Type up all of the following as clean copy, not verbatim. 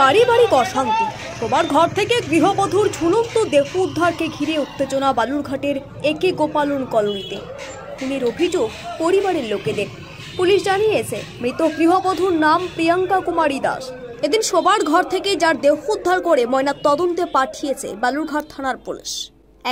পারিবারিক অশান্তি, সবার ঘর থেকে গৃহবধূর ঝুলন্ত দেহ উদ্ধারকে ঘিরে উত্তেজনা বালুরঘাটের একে গোপালন কলোনিতে। খুনের অভিযোগ পরিবারের লোকেদের। পুলিশ জানিয়েছে মৃত গৃহবধূর নাম প্রিয়াঙ্কা কুমারী দাস। এদিন সবার ঘর থেকে যার দেহ উদ্ধার করে ময়না তদন্তে পাঠিয়েছে বালুরঘাট থানার পুলিশ।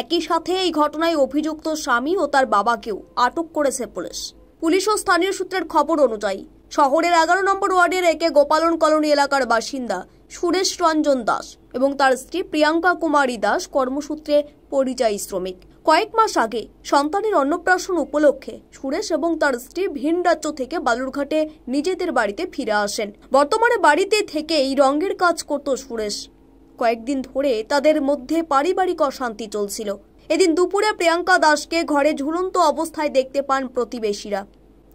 একই সাথে এই ঘটনায় অভিযুক্ত স্বামী ও তার বাবাকেও আটক করেছে পুলিশ। পুলিশ ও স্থানীয় সূত্রের খবর অনুযায়ী শহরের 11 নম্বর ওয়ার্ডের একে গোপালন কলোনি এলাকার বাসিন্দা সুরেশ রঞ্জন দাস এবং তার স্ত্রী প্রিয়াঙ্কা কুমারী দাস কর্মসূত্রে পরিযায়ী শ্রমিক। কয়েক মাস আগে সন্তানের অন্নপ্রাশন উপলক্ষে সুরেশ এবং তার স্ত্রী ভিন রাজ্য থেকে বালুরঘাটে নিজেদের বাড়িতে ফিরে আসেন। বর্তমানে বাড়িতে থেকে এই রঙের কাজ করত সুরেশ। কয়েকদিন ধরে তাদের মধ্যে পারিবারিক অশান্তি চলছিল। এদিন দুপুরে প্রিয়াঙ্কা দাসকে ঘরে ঝুলন্ত অবস্থায় দেখতে পান প্রতিবেশীরা।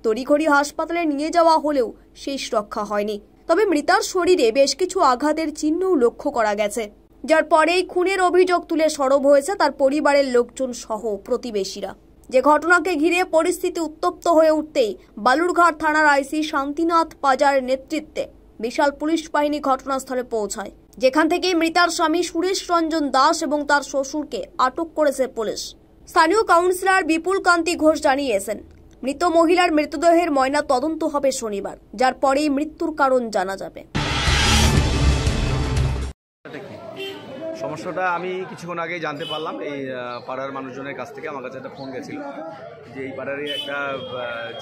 তড়িঘড়ি হাসপাতালে নিয়ে যাওয়া হলেও শেষ রক্ষা হয়নি। তবে মৃতার শরীরে বেশ কিছু আঘাতের চিহ্নও লক্ষ্য করা গেছে, যার পরেই খুনের অভিযোগ তুলে সরব হয়েছে তার পরিবারের লোকজন সহ প্রতিবেশীরা। যে ঘটনাকে ঘিরে পরিস্থিতি উত্তপ্ত হয়ে উঠতেই বালুরঘাট থানার আইসি শান্তিনাথ পাজার নেতৃত্বে বিশাল পুলিশ বাহিনী ঘটনাস্থলে পৌঁছায়, যেখান থেকে মৃতার স্বামী সুরেশ রঞ্জন দাস এবং তার শ্বশুরকে আটক করেছে পুলিশ। স্থানীয় কাউন্সিলর বিপুল কান্তি ঘোষ জানিয়েছেন মৃত মহিলার মৃতদেহের ময়না তদন্ত হবে শনিবার, যার পরেই মৃত্যুর কারণ জানা যাবে। সমস্যাটা আমি কিছুক্ষণ আগেই জানতে পারলাম এই পাড়ার মানুষজনের কাছ থেকে। আমার কাছে একটা ফোন গেছিল যে এই পাড়ারই একটা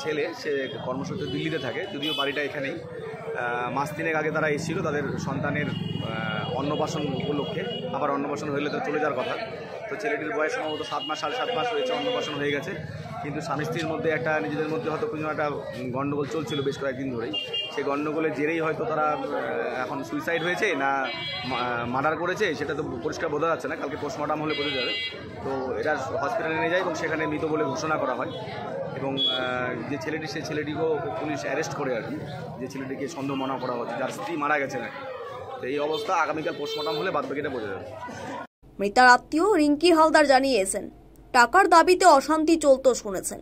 ছেলে, সে কর্মসূত্রে দিল্লিতে থাকে, যদিও বাড়িটা এখানেই। মাস তিনেক আগে তারা এসেছিল তাদের সন্তানের অন্নপ্রাশন উপলক্ষে। আবার অন্নপ্রাশন হলে তো চলে যাওয়ার কথা। তো ছেলেটির বয়স সম্ভবত 7 মাস 7.5 মাস হয়েছে, অন্নপ্রাশন হয়ে গেছে। কিন্তু স্বামী স্ত্রীর মধ্যে একটা নিজেদের মধ্যে হয়তো কোনো একটা গণ্ডগোল চলছিল বেশ কয়েকদিন ধরেই। সেই গণ্ডগোলের জেরেই হয়তো তারা এখন সুইসাইড হয়েছে না মার্ডার করেছে সেটা তো পরিষ্কার বোঝা যাচ্ছে না। কালকে পোস্টমর্টম হলে বোঝা যাবে। তো এটা হসপিটালে নিয়ে যায় এবং সেখানে মৃত বলে ঘোষণা করা হয়। এবং যে ছেলেটি, সেই ছেলেটিকেও পুলিশ অ্যারেস্ট করে আর কি, যে ছেলেটিকে সন্দেহ মনে করা হচ্ছে, যার স্ত্রী মারা গেছে নাকি। তো এই অবস্থা, আগামীকাল পোস্টমর্টম হলে বাদবাকিটা বোঝা যাবে। মৃতার আত্মীয় রিঙ্কি হালদার জানিয়েছেন টাকার দাবিতে অশান্তি চলত শুনেছেন।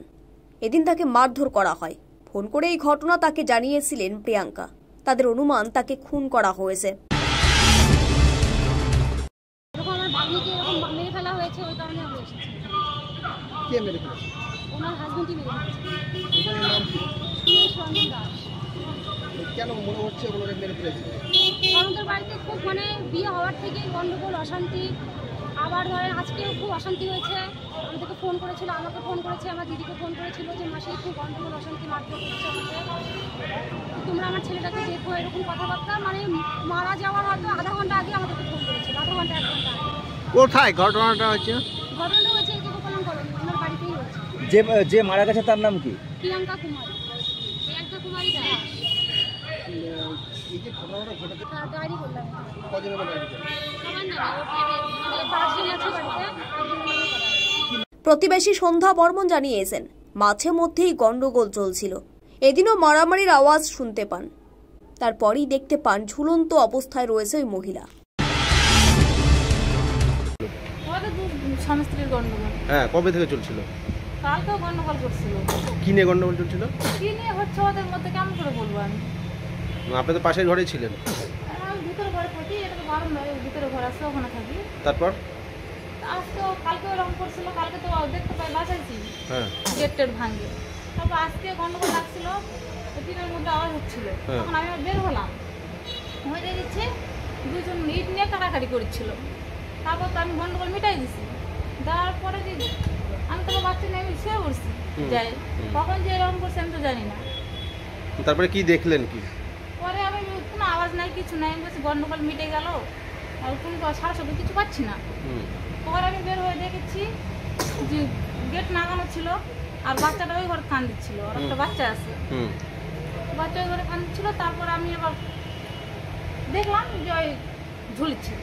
এদিন তাকে মারধর করা হয়। ফোন করে এই ঘটনা তাকে জানিয়েছিলেন প্রিয়াঙ্কা। তাদের অনুমান তাকে খুন করা হয়েছে। কেন মনে হচ্ছে ওনারা মেরে ফেলেছে? আমাদের বাড়িতে খুব বিয়ে হওয়ার থেকে গন্ডগোল, অশান্তি। আবার ধরেন আজকেও খুব অশান্তি হয়েছে। আমাদেরকে ফোন করেছিল, আমাকে ফোন করেছে, আমার দিদিকে ফোন করেছিল যে মাসে খুব গন্ডগোল, অশান্তি, মারধর করছে আমাকে। তোমরা আমার ছেলেটাকে দেখো, এরকম কথাবার্তা। মারা যাওয়ার হয়তো আধা ঘন্টা আগে আমাদেরকে ফোন করেছিল, আধা ঘন্টা 1 ঘন্টা আগে। কোথায় ঘটনাটা হচ্ছে? ঘটনাটা হয়েছে এই যে গোপালন কলোনি, আমার বাড়িতেই হয়েছে। যে মারা গেছে তার নাম কি? প্রিয়াঙ্কা কুমারী দাস। ডায়েরি করলাম। প্রতিবেশী সন্ধ্যা বর্মন জানিয়েছেন মাঝে মধ্যেই গন্ডগোল চলছিল। এদিনও মারামারির আওয়াজ শুনতে পান। তারপরই দেখতে পান ঝুলন্ত অবস্থায় রয়েছে ওই মহিলা। স্বামী স্ত্রীর গন্ডগোল। হ্যাঁ, কবে থেকে চলছিল? কালকেও গন্ডগোল করছিল। কি নিয়ে গন্ডগোল চলছিল? কি নিয়ে হচ্ছে ওদের মধ্যে কেমন করে বলবো আমি? আপনি তো পাশের ঘরে ছিলেন। আমি ভিতরে ঘরে থাকি, এটা তো বারণ নয়, ভিতরে ঘরে আসলে ওখানে থাকি। তারপর আজকে কালকে এরকম করছিল, কালকে তো দেখতে পাই বাঁচাইছি। হ্যাঁ, গেটের ভাঙে। তারপর আজকে গন্ডগোল লাগছিল, টিনের মধ্যে আওয়াজ হচ্ছিল। তখন আমি বের হলাম, হয়ে দিচ্ছে দুজন ইট নিয়ে কাটাকাটি করছিল। তারপর তো আমি গন্ডগোল মিটাই দিছি। দেওয়ার পরে আমি তো বাচ্চা নিয়ে আমি শুয়ে পড়ছি। যাই কখন যে এরকম করছে আমি তো জানি না। তারপরে কি দেখলেন? কি পরে আমি কোনো আওয়াজ নাই, কিছু নাই, আমি বলছি গন্ডগোল মিটে গেল, আর কোনো সারা শব্দ কিছু পাচ্ছি না। পরে আমি বের হয়ে দেখেছি যে গেট নাগানো ছিল, আর বাচ্চাটা ওই ঘরে কান দিচ্ছিল। আর একটা বাচ্চা আছে, বাচ্চা ওই ঘরে কান দিচ্ছিল। তারপর আমি আবার দেখলাম যে ওই ঝুলছে,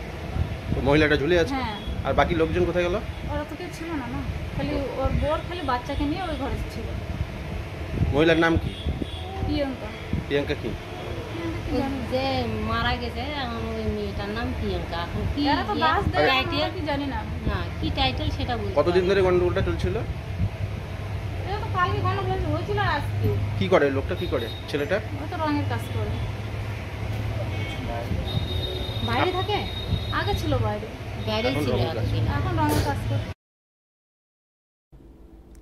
মহিলাটা ঝুলে আছে। হ্যাঁ। আর বাকি লোকজন কোথায় গেল? ওরা তো কেউ ছিল না, খালি ওর বোর খালি বাচ্চাকে নিয়ে ওই ঘরে ছিল। মহিলার নাম কি? প্রিয়াঙ্কা। প্রিয়াঙ্কা কি? যে মারা গেছে ওই মেয়েটার নাম প্রিয়াঙ্কা। এখন কি টাইটেল কি জানি না, না কি টাইটেল সেটা বলতে। কতদিন ধরে গন্ডগোলটা চলছিল? এটা তো কালকে গন্ডগোল হয়েছিল। আজকে কি করে লোকটা? কি করে ছেলেটা? ও তো রঙের কাজ করে। বাইরে থাকে? আগে ছিল বাইরে, বাইরেই এখন ছিল রঙের কাজ। এতদিন। এখন রঙের কাজ করে।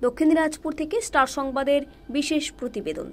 দক্ষিণ দিনাজপুর থেকে স্টার সংবাদের বিশেষ প্রতিবেদন।